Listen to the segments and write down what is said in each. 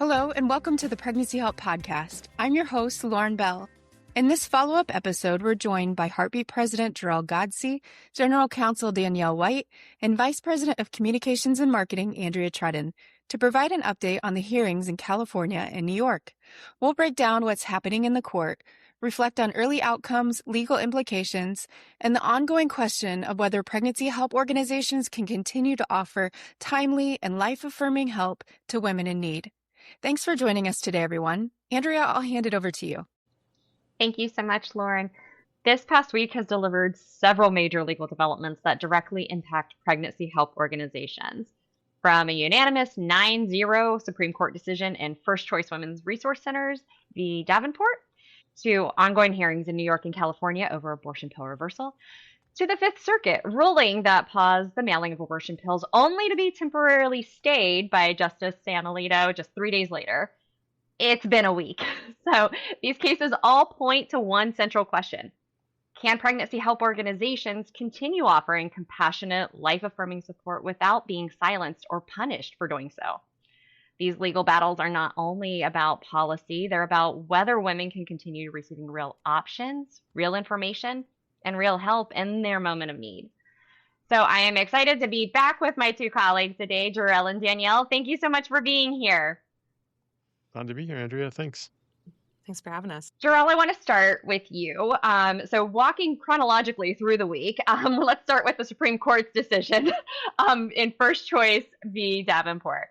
Hello, and welcome to the Pregnancy Help Podcast. I'm your host, Lauren Bell. In this follow-up episode, we're joined by Heartbeat President Jor-El Godsey, General Counsel Danielle White, and Vice President of Communications and Marketing, Andrea Trudden, to provide an update on the hearings in California and New York. We'll break down what's happening in the court, reflect on early outcomes, legal implications, and the ongoing question of whether pregnancy help organizations can continue to offer timely and life-affirming help to women in need. Thanks for joining us today, everyone. Andrea, I'll hand it over to you. Thank you so much, Lauren. This past week has delivered several major legal developments that directly impact pregnancy help organizations. From a unanimous 9-0 Supreme Court decision in First Choice Women's Resource Centers v. Davenport, to ongoing hearings in New York and California over abortion pill reversal, to the Fifth Circuit ruling that paused the mailing of abortion pills only to be temporarily stayed by Justice San Alito just 3 days later. It's been a week. So these cases all point to one central question. Can pregnancy help organizations continue offering compassionate, life-affirming support without being silenced or punished for doing so? These legal battles are not only about policy, they're about whether women can continue receiving real options, real information, and real help in their moment of need. So I am excited to be back with my two colleagues today, Jor-El and Danielle. Thank you so much for being here. Glad to be here, Andrea. Thanks. Thanks for having us. Jor-El, I want to start with you. So walking chronologically through the week, let's start with the Supreme Court's decision in First Choice v. Davenport.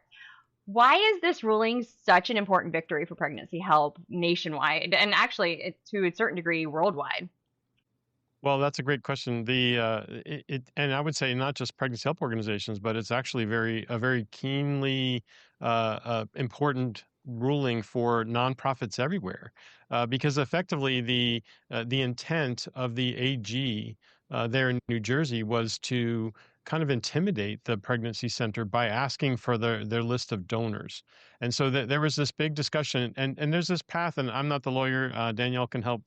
Why is this ruling such an important victory for pregnancy help nationwide, and actually to a certain degree worldwide? Well, that's a great question. And I would say not just pregnancy help organizations, but it's actually a very keenly important ruling for nonprofits everywhere, because effectively the intent of the AG there in New Jersey was to kind of intimidate the pregnancy center by asking for their list of donors. And so there was this big discussion, and there's this path, and I'm not the lawyer. Danielle can help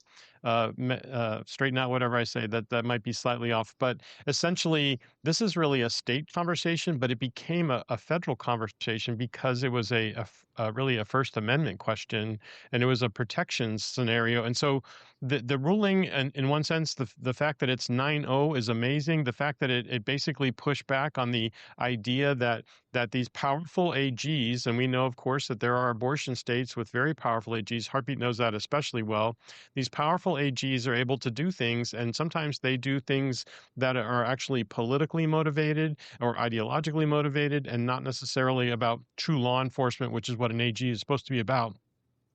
straighten out whatever I say that might be slightly off. But essentially, this is really a state conversation, but it became a federal conversation because it was really a First Amendment question, and it was a protection scenario. And so the ruling, in one sense, the fact that it's 9-0 is amazing. The fact that it basically pushed back on the idea that these powerful AGs, and we know, of course, that there are abortion states with very powerful AGs. Heartbeat knows that especially well. These powerful AGs are able to do things, and sometimes they do things that are actually politically motivated or ideologically motivated and not necessarily about true law enforcement, which is what an AG is supposed to be about.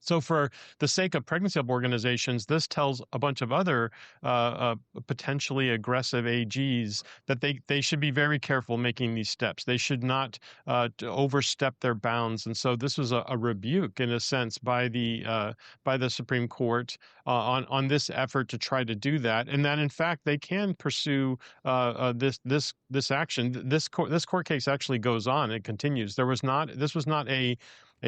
So for the sake of pregnancy help organizations, this tells a bunch of other potentially aggressive AGs that they should be very careful making these steps. They should not overstep their bounds. And so this was a rebuke, in a sense, by the Supreme Court on this effort to try to do that, and that in fact they can pursue this action. This court case actually goes on; it continues. This was not a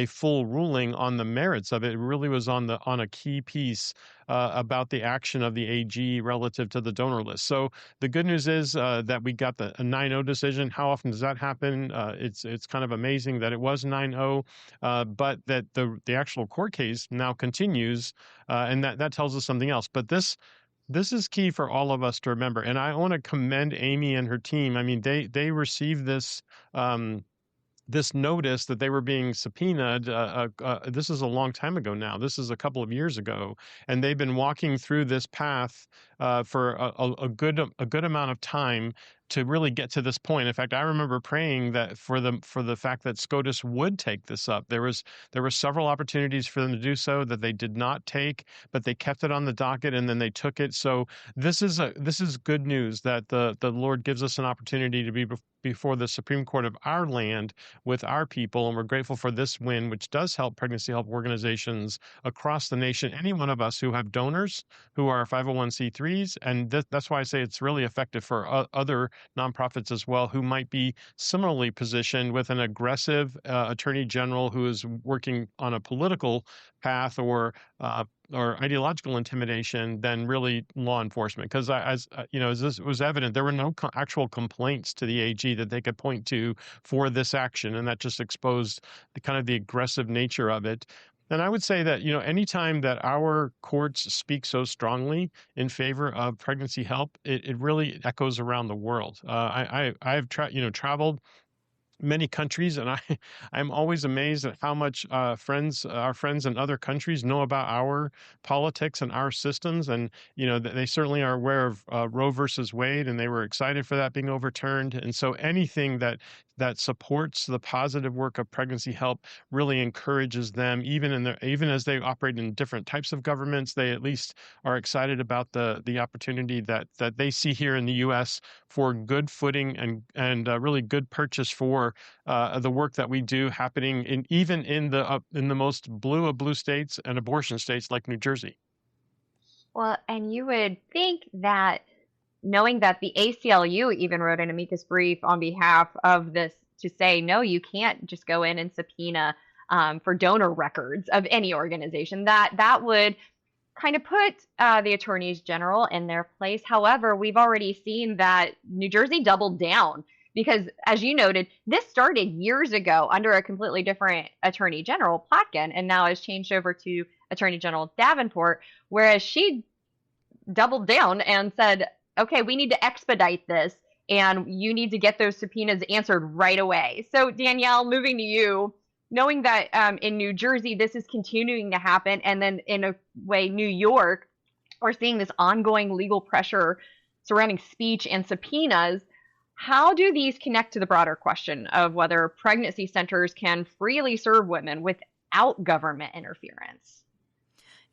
full ruling on the merits of it. It really was on a key piece about the action of the AG relative to the donor list. So the good news is that we got a 9-0 decision. How often does that happen? It's kind of amazing that it was 9-0, but that the actual court case now continues, and that tells us something else. But this is key for all of us to remember, and I want to commend Amy and her team. I mean, they received this notice that they were being subpoenaed. This is a long time ago now. This is a couple of years ago, and they've been walking through this path for a good amount of time to really get to this point. In fact, I remember praying that for the fact that SCOTUS would take this up. There were several opportunities for them to do so that they did not take, but they kept it on the docket and then they took it. So this is good news that the Lord gives us an opportunity to be before the Supreme Court of our land with our people, and we're grateful for this win, which does help pregnancy help organizations across the nation. Any one of us who have donors, who are 501c3 degrees. And that's why I say it's really effective for other nonprofits as well, who might be similarly positioned with an aggressive attorney general who is working on a political path or ideological intimidation than really law enforcement. Because as this was evident, there were no actual complaints to the AG that they could point to for this action, and that just exposed the aggressive nature of it. And I would say that, anytime that our courts speak so strongly in favor of pregnancy help, it really echoes around the world. I've traveled many countries, and I'm always amazed at how much our friends in other countries know about our politics and our systems. And they certainly are aware of Roe versus Wade, and they were excited for that being overturned. And so anything that supports the positive work of pregnancy help really encourages them, even as they operate in different types of governments. They at least are excited about the opportunity that they see here in the U.S. for good footing and really good purchase for the work that we do happening even in the most blue of blue states and abortion states like New Jersey. Well, and you would think that, knowing that the ACLU even wrote an amicus brief on behalf of this to say, no, you can't just go in and subpoena for donor records of any organization, that would kind of put the attorneys general in their place. However, we've already seen that New Jersey doubled down because, as you noted, this started years ago under a completely different attorney general, Plotkin, and now has changed over to Attorney General Davenport, whereas she doubled down and said, okay, we need to expedite this, and you need to get those subpoenas answered right away. So, Danielle, moving to you, knowing that in New Jersey this is continuing to happen, and then in a way, New York, we're seeing this ongoing legal pressure surrounding speech and subpoenas. How do these connect to the broader question of whether pregnancy centers can freely serve women without government interference?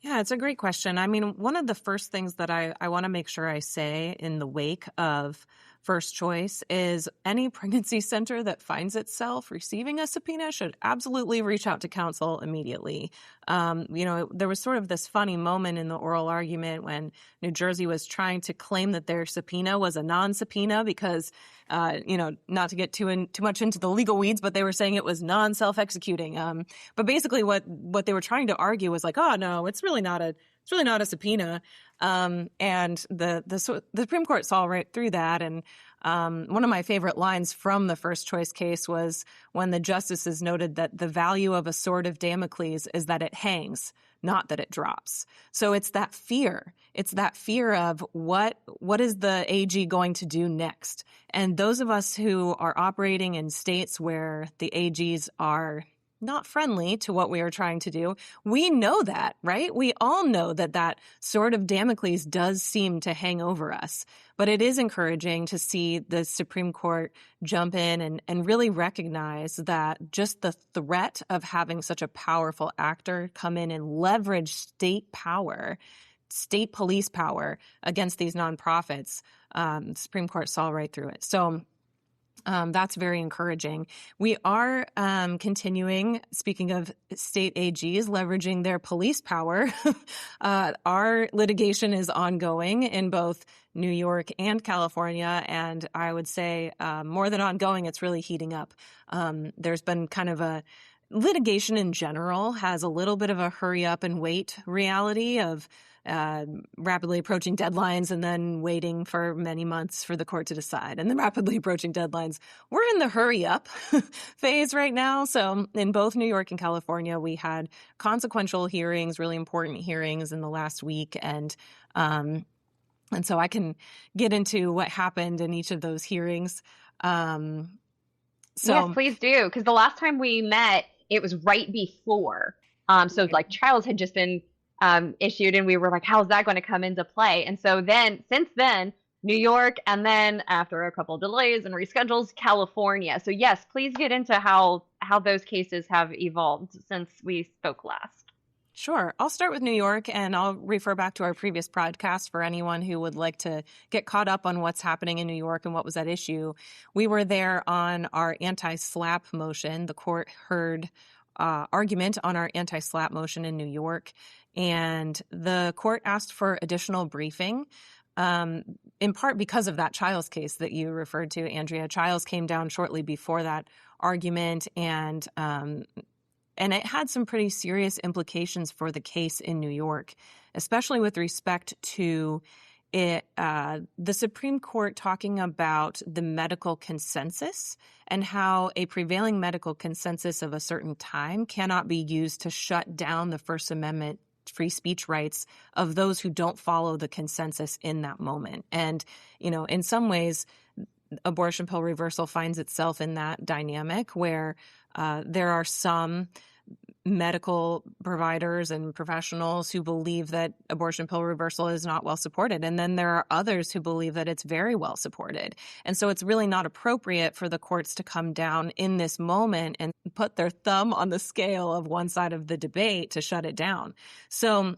Yeah, it's a great question. I mean, one of the first things that I want to make sure I say in the wake of First Choice is any pregnancy center that finds itself receiving a subpoena should absolutely reach out to counsel immediately. There was sort of this funny moment in the oral argument when New Jersey was trying to claim that their subpoena was a non-subpoena because, not to get too much into the legal weeds, but they were saying it was non-self-executing. But basically what they were trying to argue was like, oh, no, it's really not a subpoena. And the Supreme Court saw right through that. And one of my favorite lines from the First Choice case was when the justices noted that the value of a sword of Damocles is that it hangs, not that it drops. So it's that fear. It's that fear of what is the AG going to do next? And those of us who are operating in states where the AGs are not friendly to what we are trying to do, we know that, right? We all know that sword of Damocles does seem to hang over us. But it is encouraging to see the Supreme Court jump in and really recognize that just the threat of having such a powerful actor come in and leverage state power, state police power against these nonprofits, the Supreme Court saw right through it. So that's very encouraging. We are continuing, speaking of state AGs, leveraging their police power. Our litigation is ongoing in both New York and California, and I would say more than ongoing, it's really heating up. There's been kind of a litigation in general has a little bit of a hurry up and wait reality of rapidly approaching deadlines and then waiting for many months for the court to decide. And then rapidly approaching deadlines. We're in the hurry up phase right now. So in both New York and California, we had consequential hearings, really important hearings in the last week. And so I can get into what happened in each of those hearings. Yes, please do. Because the last time we met, it was right before. So like trials had just been issued, and we were like, how's that going to come into play? And so then, since then, New York, and then after a couple of delays and reschedules, California. So yes, please get into how those cases have evolved since we spoke last. Sure. I'll start with New York, and I'll refer back to our previous podcast for anyone who would like to get caught up on what's happening in New York and what was at issue. We were there on our anti-SLAPP motion. The court heard argument on our anti-SLAPP motion in New York, and the court asked for additional briefing. in part because of that Childs case that you referred to, Andrea. Childs came down shortly before that argument, and it had some pretty serious implications for the case in New York, especially with respect to the Supreme Court talking about the medical consensus and how a prevailing medical consensus of a certain time cannot be used to shut down the First Amendment free speech rights of those who don't follow the consensus in that moment. And, in some ways, abortion pill reversal finds itself in that dynamic where there are some medical providers and professionals who believe that abortion pill reversal is not well supported. And then there are others who believe that it's very well supported. And so it's really not appropriate for the courts to come down in this moment and put their thumb on the scale of one side of the debate to shut it down. So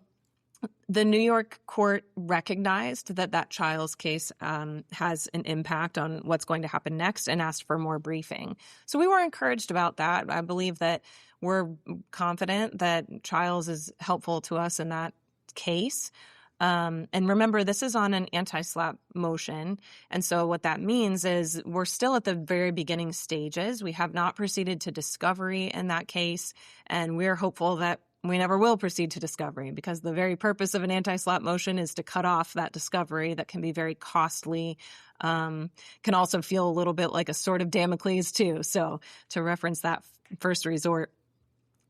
the New York court recognized that Childs case has an impact on what's going to happen next and asked for more briefing. So we were encouraged about that. I believe that we're confident that Childs is helpful to us in that case. And remember, this is on an anti-SLAPP motion. And so what that means is we're still at the very beginning stages. We have not proceeded to discovery in that case. And we're hopeful that we never will proceed to discovery, because the very purpose of an anti-SLAPP motion is to cut off that discovery that can be very costly, can also feel a little bit like a sword of Damocles too. So to reference that first resort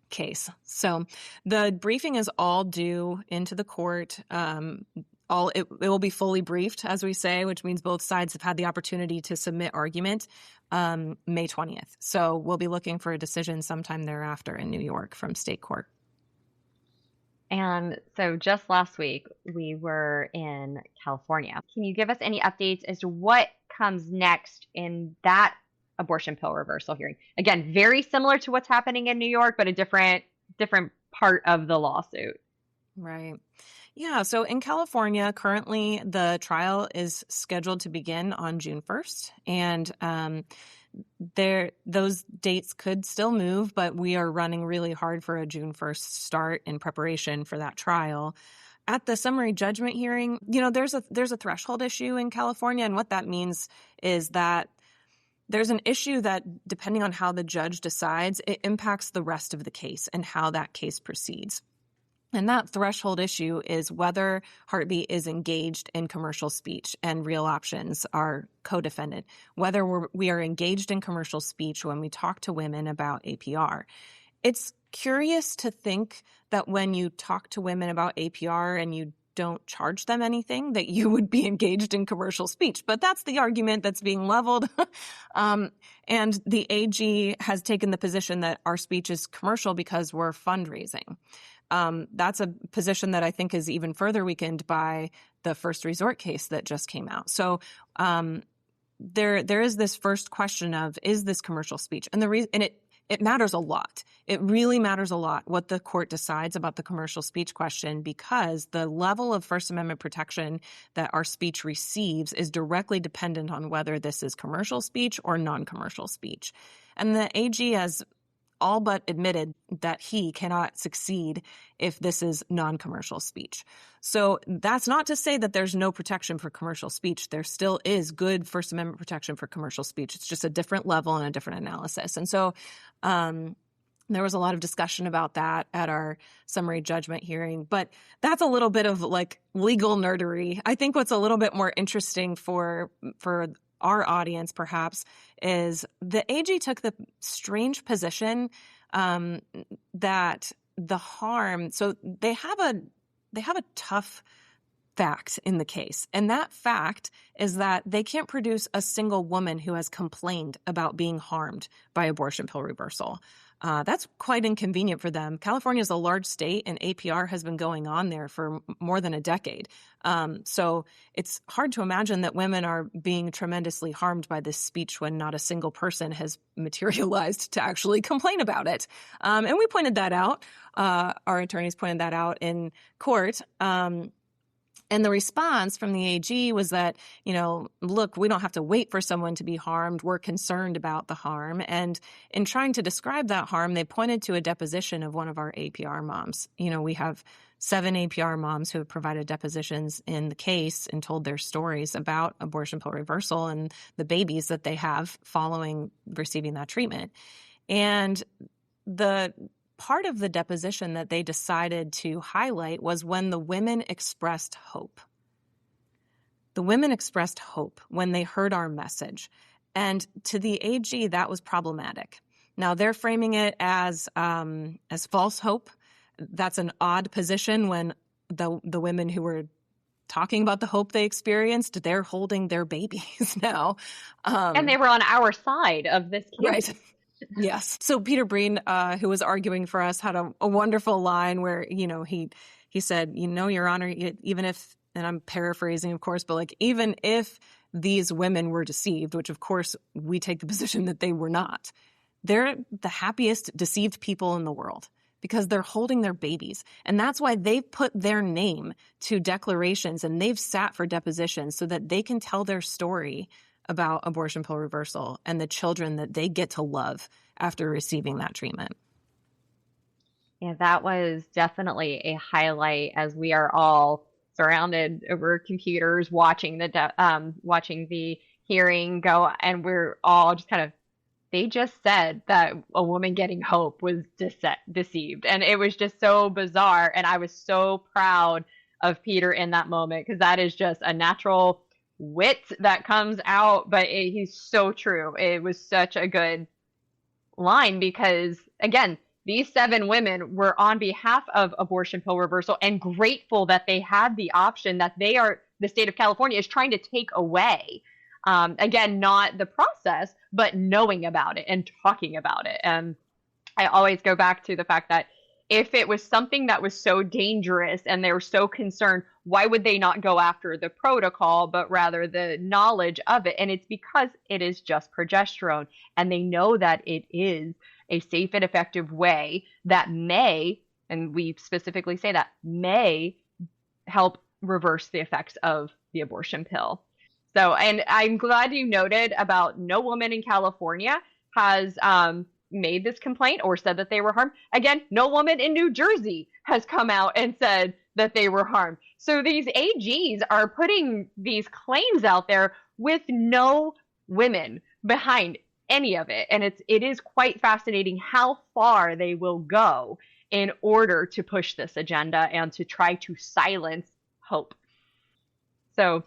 case. So the briefing is all due into the court. It will be fully briefed, as we say, which means both sides have had the opportunity to submit argument May 20th. So we'll be looking for a decision sometime thereafter in New York from state court. And so just last week, we were in California. Can you give us any updates as to what comes next in that abortion pill reversal hearing? Again, very similar to what's happening in New York, but a different part of the lawsuit. Right. Yeah. So in California, currently the trial is scheduled to begin on June 1st. And those dates could still move, but we are running really hard for a June 1st start in preparation for that trial. At the summary judgment hearing, there's a threshold issue in California. And what that means is that there's an issue that, depending on how the judge decides, it impacts the rest of the case and how that case proceeds. And that threshold issue is whether Heartbeat is engaged in commercial speech and Real Options are co-defendant, whether we are engaged in commercial speech when we talk to women about APR. It's curious to think that when you talk to women about APR and you don't charge them anything, that you would be engaged in commercial speech. But that's the argument that's being leveled. And the AG has taken the position that our speech is commercial because we're fundraising. That's a position that I think is even further weakened by the first resort case that just came out. So there is this first question of, is this commercial speech? And it matters a lot. It really matters a lot what the court decides about the commercial speech question, because the level of First Amendment protection that our speech receives is directly dependent on whether this is commercial speech or non-commercial speech. And the AG has all but admitted that he cannot succeed if this is non-commercial speech. So that's not to say that there's no protection for commercial speech. There still is good First Amendment protection for commercial speech. It's just a different level and a different analysis. And so there was a lot of discussion about that at our summary judgment hearing, but that's a little bit of like legal nerdery. I think what's a little bit more interesting for our audience, perhaps, is the AG took the strange position that the harm. So they have a tough fact in the case, and that fact is that they can't produce a single woman who has complained about being harmed by abortion pill reversal. That's quite inconvenient for them. California is a large state, and APR has been going on there for more than a decade. So it's hard to imagine that women are being tremendously harmed by this speech when not a single person has materialized to actually complain about it. And we pointed that out. Our attorneys pointed that out in court. And the response from the AG was that, look, we don't have to wait for someone to be harmed. We're concerned about the harm. And in trying to describe that harm, they pointed to a deposition of one of our APR moms. We have 7 APR moms who have provided depositions in the case and told their stories about abortion pill reversal and the babies that they have following receiving that treatment. And the part of the deposition that they decided to highlight was when the women expressed hope. The women expressed hope when they heard our message. And to the AG, that was problematic. Now, they're framing it as false hope. That's an odd position when the women who were talking about the hope they experienced, they're holding their babies now. And they were on our side of this case. Right. Yes. So Peter Breen, who was arguing for us, had a wonderful line where, he said, Your Honor, even if, and I'm paraphrasing, of course, but like, even if these women were deceived, which of course we take the position that they were not, they're the happiest deceived people in the world because they're holding their babies. And that's why they've put their name to declarations and they've sat for depositions so that they can tell their story about abortion pill reversal and the children that they get to love after receiving that treatment. Yeah, that was definitely a highlight as we are all surrounded over computers watching the hearing go, and we're all just kind of, they just said that a woman getting hope was deceived. And it was just so bizarre. And I was so proud of Peter in that moment because that is just a natural wit that comes out, but he's so true. It was such a good line because, again, these 7 women were on behalf of abortion pill reversal and grateful that they had the option that the state of California is trying to take away. Again, not the process, but knowing about it and talking about it. And I always go back to the fact that if it was something that was so dangerous and they were so concerned, why would they not go after the protocol, but rather the knowledge of it? And it's because it is just progesterone. And they know that it is a safe and effective way that may, and we specifically say that, may help reverse the effects of the abortion pill. So, and I'm glad you noted about no woman in California has made this complaint or said that they were harmed. Again, no woman in New Jersey has come out and said that they were harmed. So these AGs are putting these claims out there with no women behind any of it. And it is quite fascinating how far they will go in order to push this agenda and to try to silence hope. So,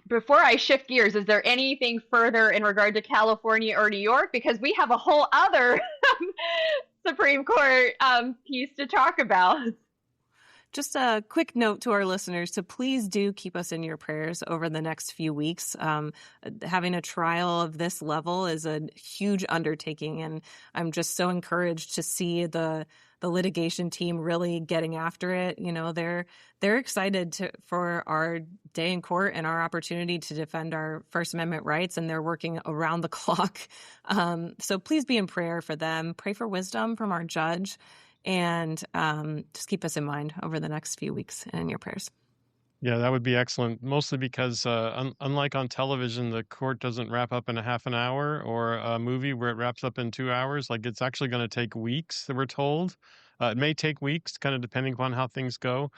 before I shift gears, is there anything further in regard to California or New York? Because we have a whole other Supreme Court piece to talk about. Just a quick note to our listeners to please do keep us in your prayers over the next few weeks. Having a trial of this level is a huge undertaking, and I'm just so encouraged to see the litigation team really getting after it. They're excited for our day in court and our opportunity to defend our First Amendment rights, and they're working around the clock. So please be in prayer for them. Pray for wisdom from our judge. And just keep us in mind over the next few weeks in your prayers. Yeah, that would be excellent. Mostly because unlike on television, the court doesn't wrap up in a half an hour, or a movie where it wraps up in 2 hours. Like, it's actually going to take weeks, that we're told. It may take weeks, kind of depending upon how things go.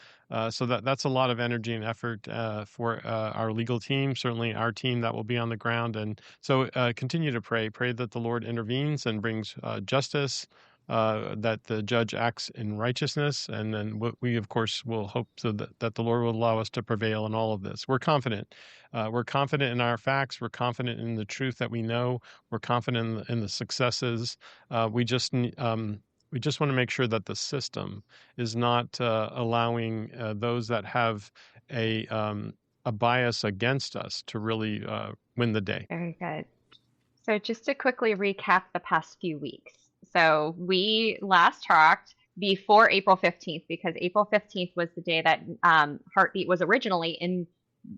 So that's a lot of energy and effort for our legal team, certainly our team that will be on the ground. And so continue to pray that the Lord intervenes and brings justice, that the judge acts in righteousness, and then we, of course, will hope so that the Lord will allow us to prevail in all of this. We're confident. We're confident in our facts. We're confident in the truth that we know. We're confident in the successes. We just want to make sure that the system is not allowing those that have a bias against us to really win the day. Very good. So just to quickly recap the past few weeks. So we last talked before April 15th, because April 15th was the day that Heartbeat was originally in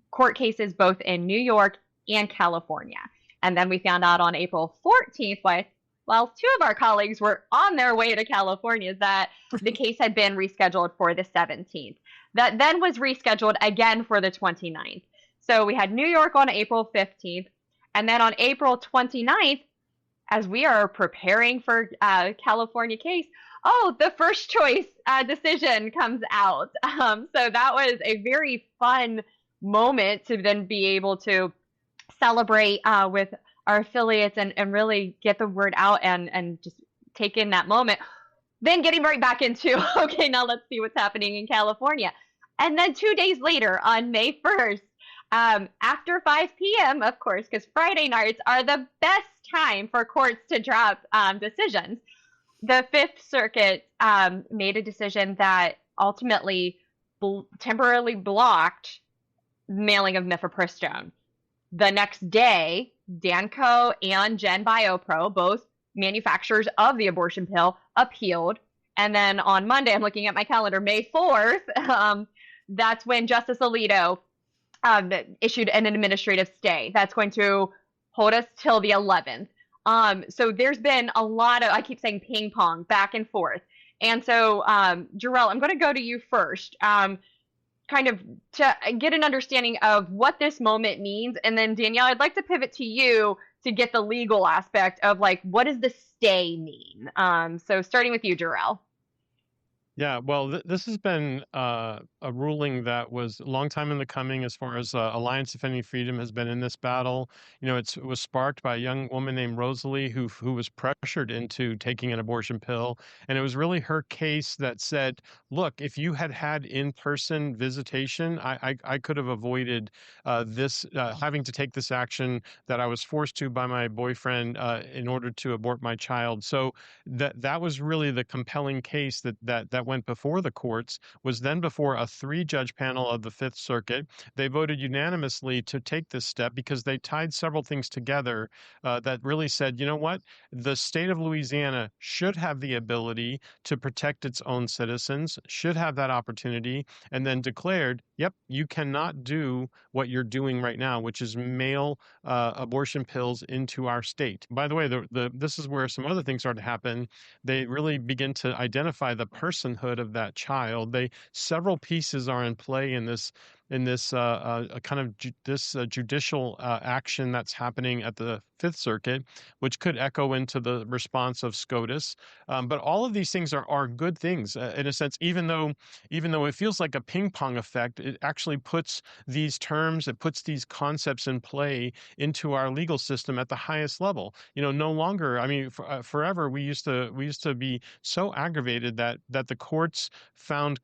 court cases both in New York and California. And then we found out on April 14th, while 2 of our colleagues were on their way to California, that the case had been rescheduled for the 17th. That then was rescheduled again for the 29th. So we had New York on April 15th. And then on April 29th, as we are preparing for California case, oh, the first choice decision comes out. So that was a very fun moment to then be able to celebrate with our affiliates and really get the word out and just take in that moment. Then getting right back into, okay, now let's see what's happening in California. And then 2 days later on May 1st, after 5 p.m., of course, because Friday nights are the best time for courts to drop decisions. The Fifth Circuit made a decision that ultimately temporarily blocked mailing of mifepristone. The next day, Danco and Gen Biopro, both manufacturers of the abortion pill, appealed. And then on Monday, I'm looking at my calendar, May 4th, that's when Justice Alito issued an administrative stay. That's going to hold us till the 11th. So there's been a lot of, I keep saying ping pong, back and forth. And so, Jor-El, I'm going to go to you first, kind of to get an understanding of what this moment means. And then, Danielle, I'd like to pivot to you to get the legal aspect of, like, what does the stay mean? So starting with you, Jor-El. Yeah, well, this has been a ruling that was a long time in the coming as far as Alliance Defending Freedom has been in this battle. You know, it was sparked by a young woman named Rosalie who was pressured into taking an abortion pill. And it was really her case that said, look, if you had had in-person visitation, I could have avoided this having to take this action that I was forced to by my boyfriend in order to abort my child. So that was really the compelling case that went before the courts, was then before a 3-judge panel of the Fifth Circuit. They voted unanimously to take this step because they tied several things together that really said, you know what, the state of Louisiana should have the ability to protect its own citizens, should have that opportunity, and then declared, yep, you cannot do what you're doing right now, which is mail abortion pills into our state. By the way, this is where some other things start to happen. They really begin to identify the personhood of that child. Several pieces are in play in this judicial action that's happening at the Fifth Circuit, which could echo into the response of SCOTUS. But all of these things are good things in a sense, even though it feels like a ping pong effect, it actually puts these terms, it puts these concepts in play into our legal system at the highest level. You know, no longer, I mean, forever we used to be so aggravated that the courts found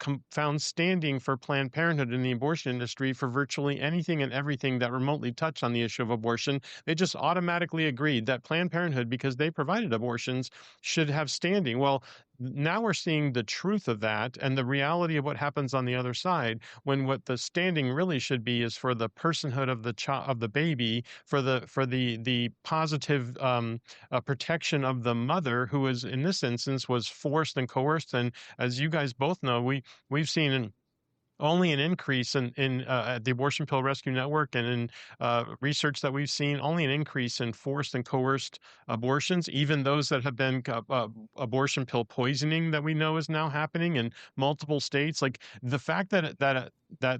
standing for Planned Parenthood in the abortion industry for virtually anything and everything that remotely touched on the issue of abortion. They just automatically agreed that Planned Parenthood, because they provided abortions, should have standing. Well, now we're seeing the truth of that and the reality of what happens on the other side, when what the standing really should be is for the personhood of the child, of the baby, for the positive protection of the mother, who is in this instance was forced and coerced. And as you guys both know, we've seen only an increase in the Abortion Pill Rescue Network and in research that we've seen, only an increase in forced and coerced abortions, even those that have been abortion pill poisoning that we know is now happening in multiple states. Like the fact that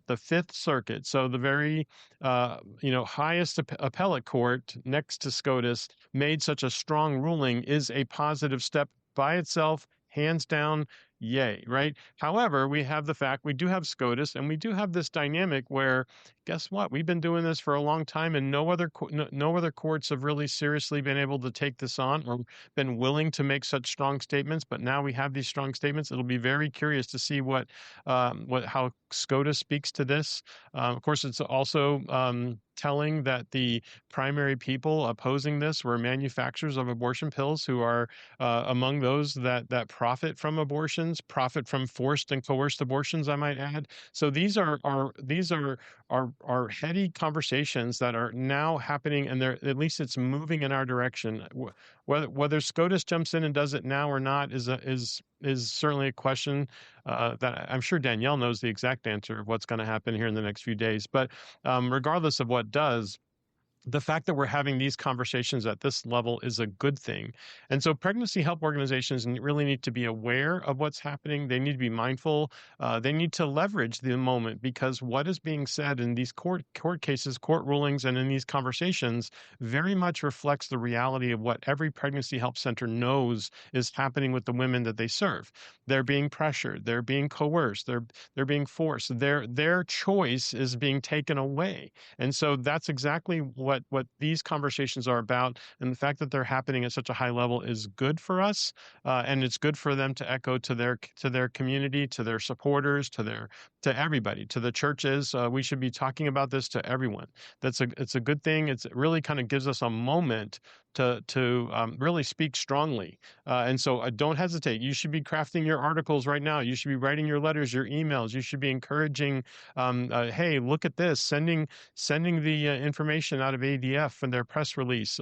the Fifth Circuit, so the very highest appellate court next to SCOTUS, made such a strong ruling is a positive step by itself, hands down. Yay, right? However, we have the fact we do have SCOTUS, and we do have this dynamic where, guess what? We've been doing this for a long time, and no other courts have really seriously been able to take this on or been willing to make such strong statements. But now we have these strong statements. It'll be very curious to see how SCOTUS speaks to this. Of course, it's also telling that the primary people opposing this were manufacturers of abortion pills, who are among those that profit from abortions, profit from forced and coerced abortions, I might add. So these are heady conversations that are now happening, and at least it's moving in our direction. Whether SCOTUS jumps in and does it now or not is certainly a question that I'm sure Danielle knows the exact answer of what's going to happen here in the next few days. But regardless of what does, the fact that we're having these conversations at this level is a good thing. And so pregnancy help organizations really need to be aware of what's happening. They need to be mindful. They need to leverage the moment, because what is being said in these court cases, court rulings, and in these conversations very much reflects the reality of what every pregnancy help center knows is happening with the women that they serve. They're being pressured. They're being coerced. They're being forced. Their choice is being taken away. And so that's exactly what these conversations are about. And the fact that they're happening at such a high level is good for us, and it's good for them to echo to their community, to their supporters, to everybody, to the churches. We should be talking about this to everyone. It's a good thing. It really kind of gives us a moment to really speak strongly. And so don't hesitate. You should be crafting your articles right now. You should be writing your letters, your emails. You should be encouraging, hey, look at this, sending the information out of ADF and their press release.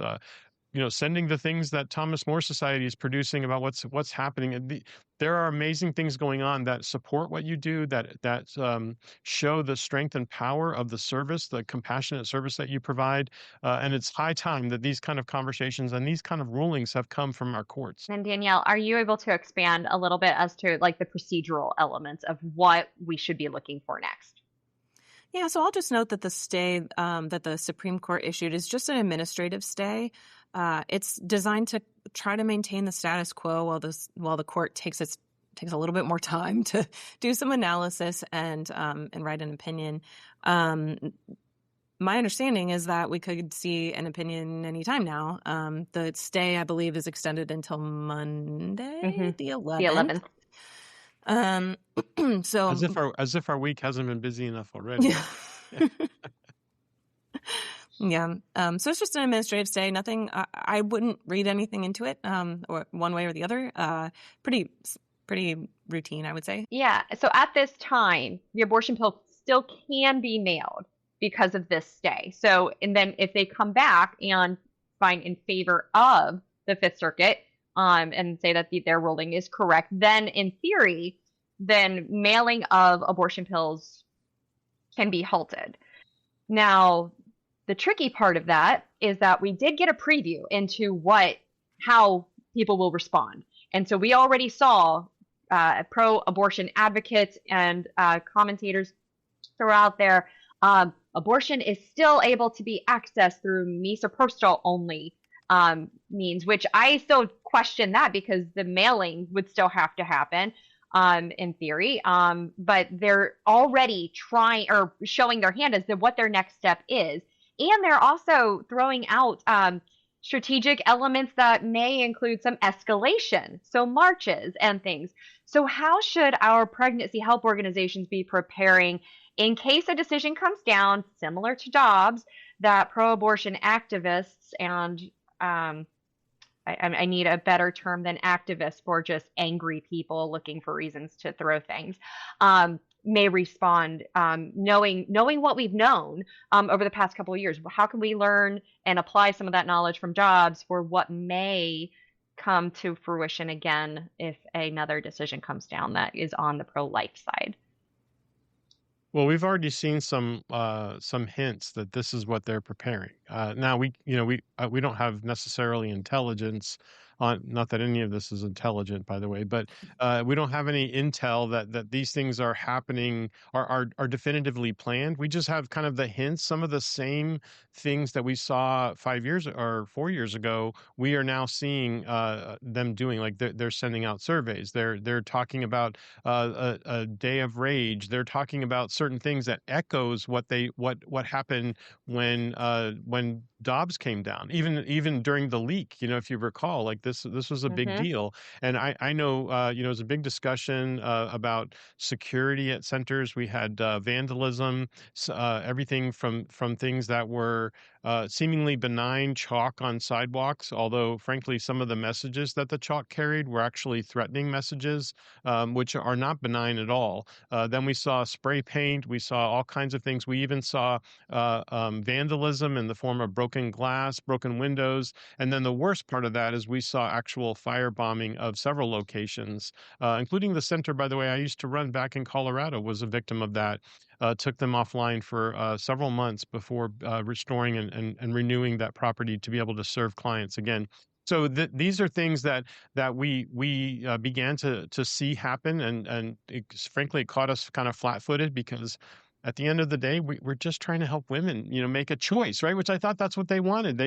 Sending the things that Thomas More Society is producing about what's happening. And there are amazing things going on that support what you do, that show the strength and power of the service, the compassionate service that you provide. And it's high time that these kind of conversations and these kind of rulings have come from our courts. And Danielle, are you able to expand a little bit as to like the procedural elements of what we should be looking for next? Yeah, so I'll just note that the stay that the Supreme Court issued is just an administrative stay. It's designed to try to maintain the status quo while the court takes a little bit more time to do some analysis and write an opinion. My understanding is that we could see an opinion anytime now. The stay, I believe, is extended until Monday, the 11th. The 11th. So as if our week hasn't been busy enough already. Yeah. So it's just an administrative stay. Nothing. I wouldn't read anything into it, or one way or the other. Pretty routine, I would say. Yeah. So at this time, the abortion pill still can be nailed because of this stay. So, and then if they come back and find in favor of the Fifth Circuit, and say that their ruling is correct, then in theory, then mailing of abortion pills can be halted. Now, the tricky part of that is that we did get a preview into how people will respond. And so we already saw pro-abortion advocates and commentators throughout there. Abortion is still able to be accessed through misoprostol only means, which I still question that because the mailing would still have to happen in theory. But they're already trying or showing their hand as to what their next step is. And they're also throwing out strategic elements that may include some escalation, so marches and things. So how should our pregnancy help organizations be preparing in case a decision comes down, similar to Dobbs, that pro-abortion activists and I need a better term than activists for just angry people looking for reasons to throw things, may respond, knowing what we've known over the past couple of years. How can we learn and apply some of that knowledge from Dobbs for what may come to fruition again if another decision comes down that is on the pro-life side? Well, we've already seen some hints that this is what they're preparing. Now we don't have necessarily intelligence on, not that any of this is intelligent, by the way, but we don't have any intel that these things are happening, are definitively planned. We just have kind of the hints, some of the same things that we saw 5 years or 4 years ago. We are now seeing them doing, like they're sending out surveys. They're talking about a day of rage. They're talking about certain things that echoes what happened when Dobbs came down, even during the leak. If you recall, like this was a big deal. And I know, it was a big discussion about security at centers. We had vandalism, everything from things that were seemingly benign, chalk on sidewalks, although frankly some of the messages that the chalk carried were actually threatening messages, which are not benign at all. Then we saw spray paint. We saw all kinds of things. We even saw vandalism in the form of broken glass, broken windows. And then the worst part of that is we saw actual firebombing of several locations, including the center, by the way, I used to run back in Colorado, was a victim of that. took them offline for several months before restoring and renewing that property to be able to serve clients again. So these are things that we began to see happen, and frankly, it caught us kind of flat-footed because at the end of the day, we're just trying to help women, make a choice, right? Which I thought that's what they wanted.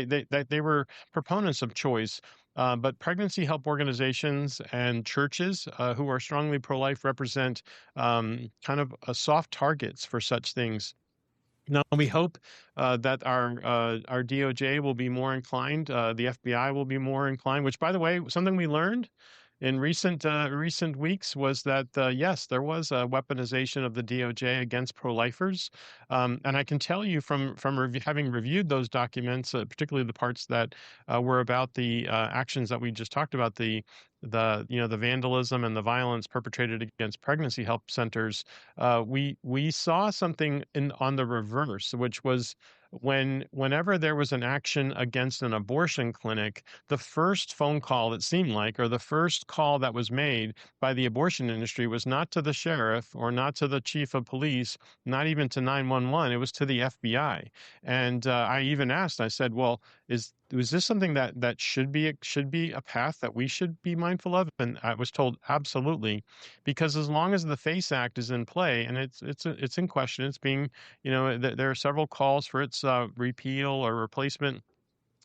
They were proponents of choice. But pregnancy help organizations and churches who are strongly pro-life represent kind of soft targets for such things. Now, we hope that our DOJ will be more inclined, the FBI will be more inclined, which, by the way, something we learned in recent weeks was that, yes, there was a weaponization of the DOJ against pro-lifers. And I can tell you from having reviewed those documents, particularly the parts that were about the actions that we just talked about, the vandalism and the violence perpetrated against pregnancy help centers, we saw something on the reverse, which was whenever there was an action against an abortion clinic, the first phone call, it seemed like, or the first call that was made by the abortion industry was not to the sheriff or not to the chief of police, not even to 911. It was to the FBI. And I even asked, I said, well, was this something that should be a path that we should be mindful of? And I was told absolutely, because as long as the FACE Act is in play and it's in question, it's being, there are several calls for its repeal or replacement.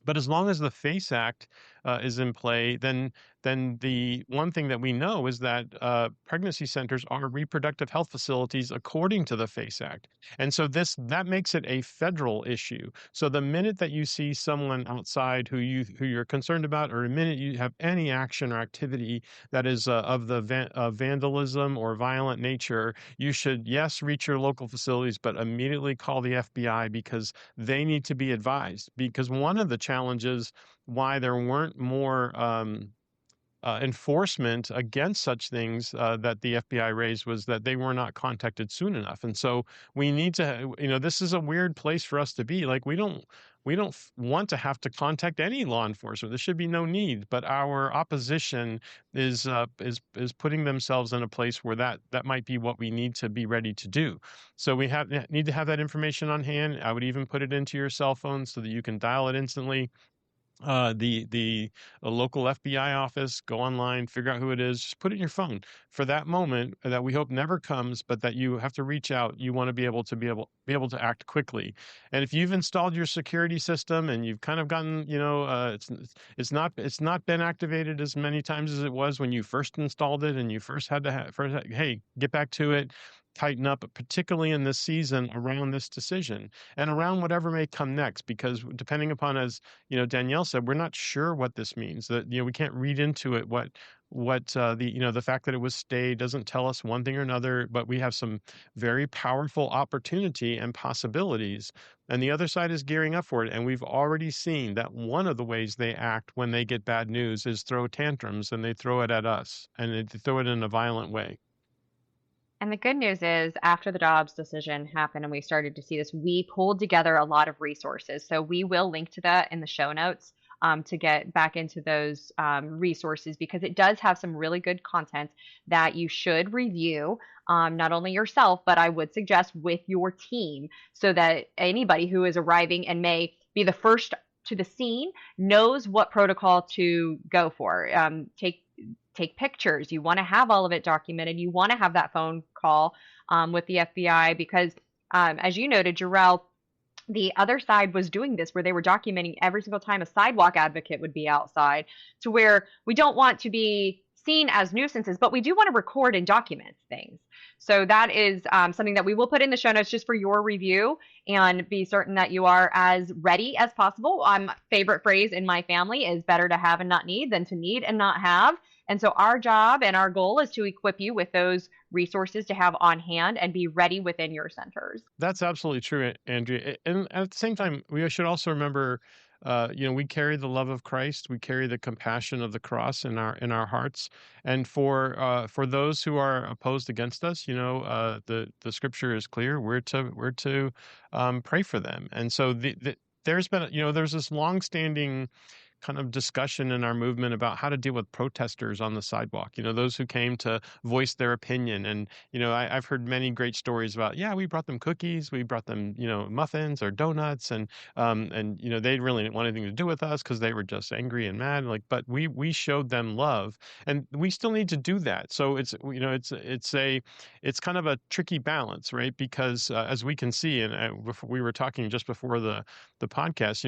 But as long as the FACE Act is in play, then the one thing that we know is that pregnancy centers are reproductive health facilities according to the FACE Act. And so that makes it a federal issue. So the minute that you see someone outside who you're concerned about, or the minute you have any action or activity that is of the vandalism or violent nature, you should, yes, reach your local facilities, but immediately call the FBI because they need to be advised. Because one of the challenges why there weren't more enforcement against such things that the FBI raised was that they were not contacted soon enough. And so we need to, this is a weird place for us to be. Like we don't want to have to contact any law enforcement. There should be no need. But our opposition is putting themselves in a place where that might be what we need to be ready to do. So we need to have that information on hand. I would even put it into your cell phone so that you can dial it instantly. The local FBI office, go online, figure out who it is, just put it in your phone for that moment that we hope never comes, but that you have to reach out. You want to be able to act quickly. And if you've installed your security system and you've kind of gotten, it's not been activated as many times as it was when you first installed it and you first had to hey, get back to it. Tighten up, particularly in this season around this decision and around whatever may come next, because depending upon, as Danielle said, we're not sure what this means. That we can't read into it what the fact that it was stayed doesn't tell us one thing or another, but we have some very powerful opportunity and possibilities. And the other side is gearing up for it. And we've already seen that one of the ways they act when they get bad news is throw tantrums, and they throw it at us, and they throw it in a violent way. And the good news is, after the Dobbs decision happened and we started to see this, we pulled together a lot of resources. So we will link to that in the show notes to get back into those resources, because it does have some really good content that you should review, not only yourself, but I would suggest with your team, so that anybody who is arriving and may be the first to the scene knows what protocol to go for. Take pictures. You want to have all of it documented. You want to have that phone call with the FBI because, as you noted, Jor-El, the other side was doing this where they were documenting every single time a sidewalk advocate would be outside, to where we don't want to be seen as nuisances, but we do want to record and document things. So that is something that we will put in the show notes just for your review, and be certain that you are as ready as possible. Favorite phrase in my family is better to have and not need than to need and not have. And so our job and our goal is to equip you with those resources to have on hand and be ready within your centers. That's absolutely true, Andrea. And at the same time, we should also remember, we carry the love of Christ. We carry the compassion of the cross in our hearts. And for those who are opposed against us, the scripture is clear. We're to pray for them. And so there's been, there's this longstanding kind of discussion in our movement about how to deal with protesters on the sidewalk, those who came to voice their opinion. And, I've heard many great stories about, yeah, we brought them cookies, we brought them, muffins or donuts, and they really didn't want anything to do with us because they were just angry and mad. But we showed them love, and we still need to do that. So it's kind of a tricky balance, right? Because as we can see, and we were talking just before the podcast,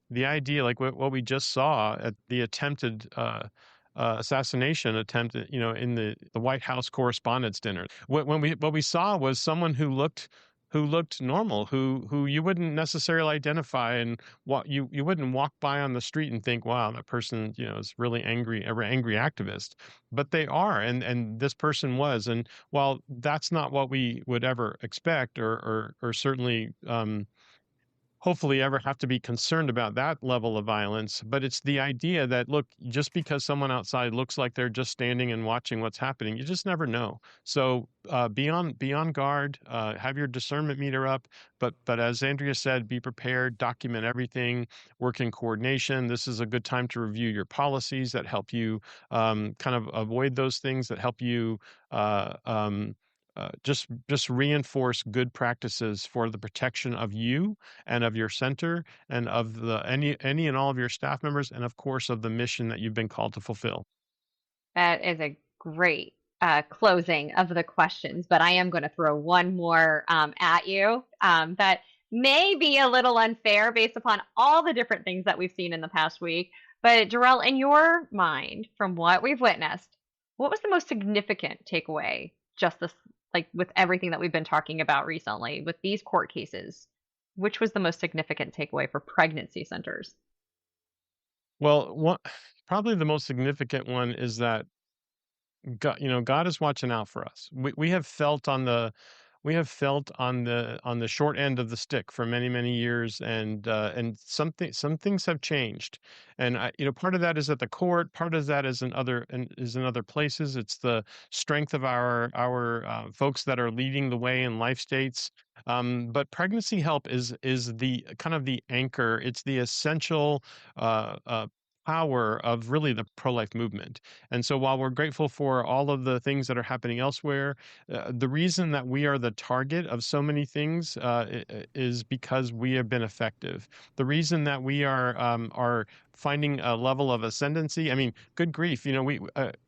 the idea, like what we just saw at the attempted assassination attempt, in the White House Correspondents' Dinner. What we saw was someone who looked normal, who you wouldn't necessarily identify, and what you wouldn't walk by on the street and think, wow, that person, is really angry, an angry activist. But they are, and this person was. And while that's not what we would ever expect, or certainly hopefully ever have to be concerned about that level of violence, but it's the idea that, look, just because someone outside looks like they're just standing and watching what's happening, you just never know. So be on guard, have your discernment meter up, but as Andrea said, be prepared, document everything, work in coordination. This is a good time to review your policies that help you kind of avoid those things, that help you just reinforce good practices for the protection of you and of your center and of any and all of your staff members, and of course of the mission that you've been called to fulfill. That is a great closing of the questions, but I am going to throw one more at you that may be a little unfair based upon all the different things that we've seen in the past week. But Jor-El, in your mind, from what we've witnessed, what was the most significant takeaway just this, like with everything that we've been talking about recently with these court cases? Which was the most significant takeaway for pregnancy centers? Well, probably the most significant one is that God is watching out for us. We have felt on the short end of the stick for many years, and some things have changed, and part of that is at the court, part of that is in other places. It's the strength of our folks that are leading the way in life states. But pregnancy help is the kind of the anchor. It's the essential power of really the pro-life movement. And so while we're grateful for all of the things that are happening elsewhere, the reason that we are the target of so many things is because we have been effective. The reason that we are finding a level of ascendancy, I mean, good grief,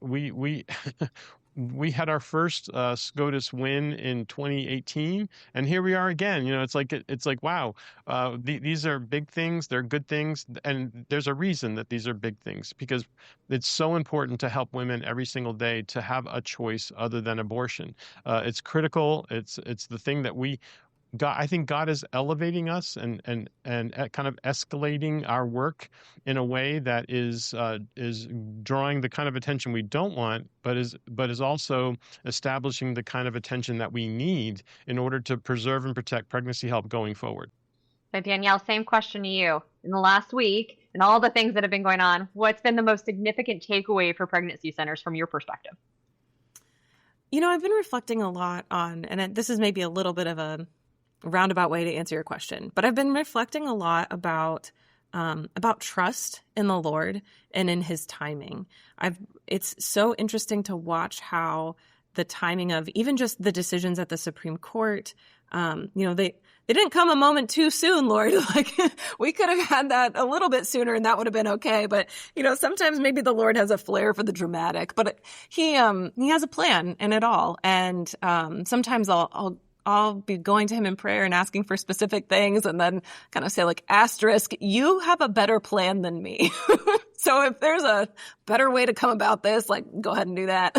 we we had our first SCOTUS win in 2018, and here we are again. It's like wow, these are big things. They're good things, and there's a reason that these are big things, because it's so important to help women every single day to have a choice other than abortion. It's critical. It's the thing that I think God is elevating us and kind of escalating our work in a way that is drawing the kind of attention we don't want, but is also establishing the kind of attention that we need in order to preserve and protect pregnancy help going forward. So Danielle, same question to you. In the last week and all the things that have been going on, what's been the most significant takeaway for pregnancy centers from your perspective? I've been reflecting a lot on, and this is maybe a little bit of a roundabout way to answer your question, but I've been reflecting a lot about trust in the Lord and in His timing. It's so interesting to watch how the timing of even just the decisions at the Supreme Court, they didn't come a moment too soon, Lord. Like we could have had that a little bit sooner and that would have been okay. But, sometimes maybe the Lord has a flair for the dramatic, but he has a plan in it all. And sometimes I'll be going to Him in prayer and asking for specific things, and then kind of say like, asterisk, you have a better plan than me. So if there's a better way to come about this, like, go ahead and do that.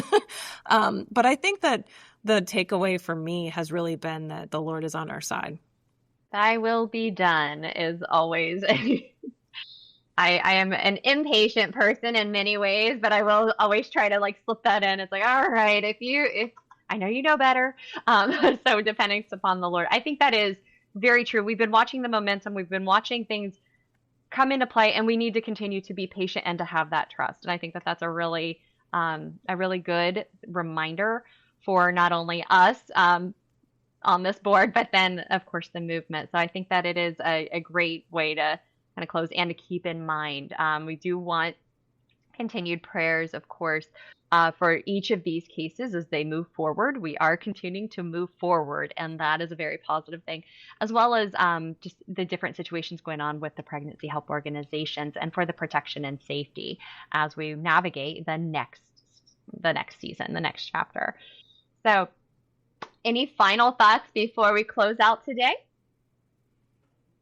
But I think that the takeaway for me has really been that the Lord is on our side. Thy will be done is always I am an impatient person in many ways, but I will always try to slip that in. It's like, all right, if I know you know better. So depending upon the Lord, I think that is very true. We've been watching the momentum. We've been watching things come into play, and we need to continue to be patient and to have that trust. And I think that that's a really good reminder for not only us on this board, but then of course the movement. So I think that it is a great way to kind of close and to keep in mind. We do want continued prayers, of course, for each of these cases as they move forward. We are continuing to move forward, and that is a very positive thing, as well as just the different situations going on with the pregnancy help organizations and for the protection and safety as we navigate the next season, the next chapter. So, any final thoughts before we close out today?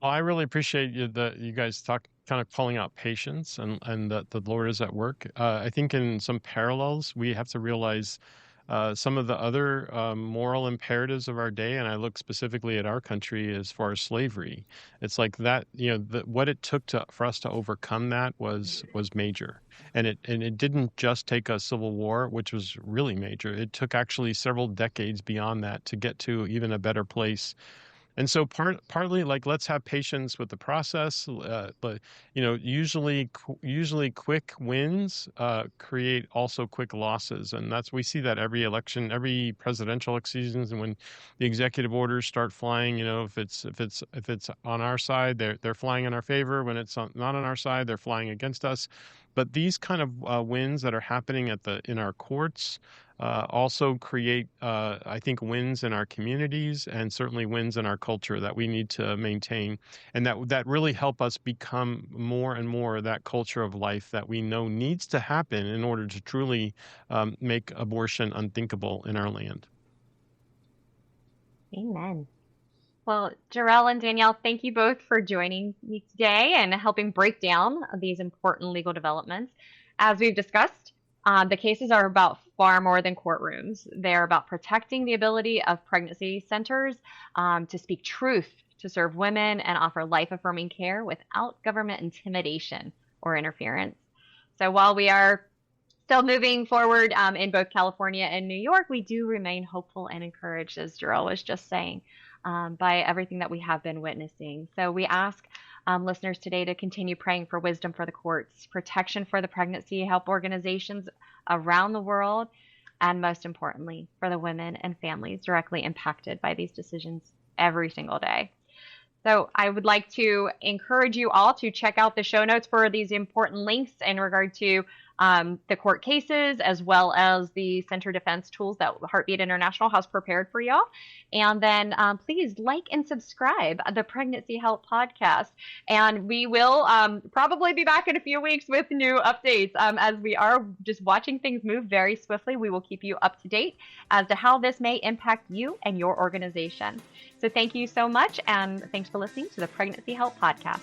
Well, I really appreciate you guys kind of calling out patience and that the Lord is at work. I think in some parallels, we have to realize some of the other moral imperatives of our day, and I look specifically at our country as far as slavery. It's like that, what it took for us to overcome that was major, and it didn't just take a civil war, which was really major. It took actually several decades beyond that to get to even a better place. And so partly like, let's have patience with the process, but usually quick wins create also quick losses, and we see that every election, every presidential seasons, and when the executive orders start flying, if it's on our side, they're flying in our favor. When it's not on our side, they're flying against us. But these kind of wins that are happening in our courts also create, I think, wins in our communities and certainly wins in our culture that we need to maintain, and that really help us become more and more that culture of life that we know needs to happen in order to truly make abortion unthinkable in our land. Amen. Well, Jor-El and Danielle, thank you both for joining me today and helping break down these important legal developments. As we've discussed, the cases are about far more than courtrooms. They're about protecting the ability of pregnancy centers to speak truth, to serve women, and offer life-affirming care without government intimidation or interference. So while we are still moving forward in both California and New York, we do remain hopeful and encouraged, as Jor-El was just saying, by everything that we have been witnessing. So we ask listeners today to continue praying for wisdom for the courts, protection for the pregnancy help organizations around the world, and most importantly, for the women and families directly impacted by these decisions every single day. So I would like to encourage you all to check out the show notes for these important links in regard to the court cases, as well as the center defense tools that Heartbeat International has prepared for y'all. And then please like and subscribe the Pregnancy Help Podcast. And we will probably be back in a few weeks with new updates. As we are just watching things move very swiftly, we will keep you up to date as to how this may impact you and your organization. So thank you so much, and thanks for listening to the Pregnancy Help Podcast.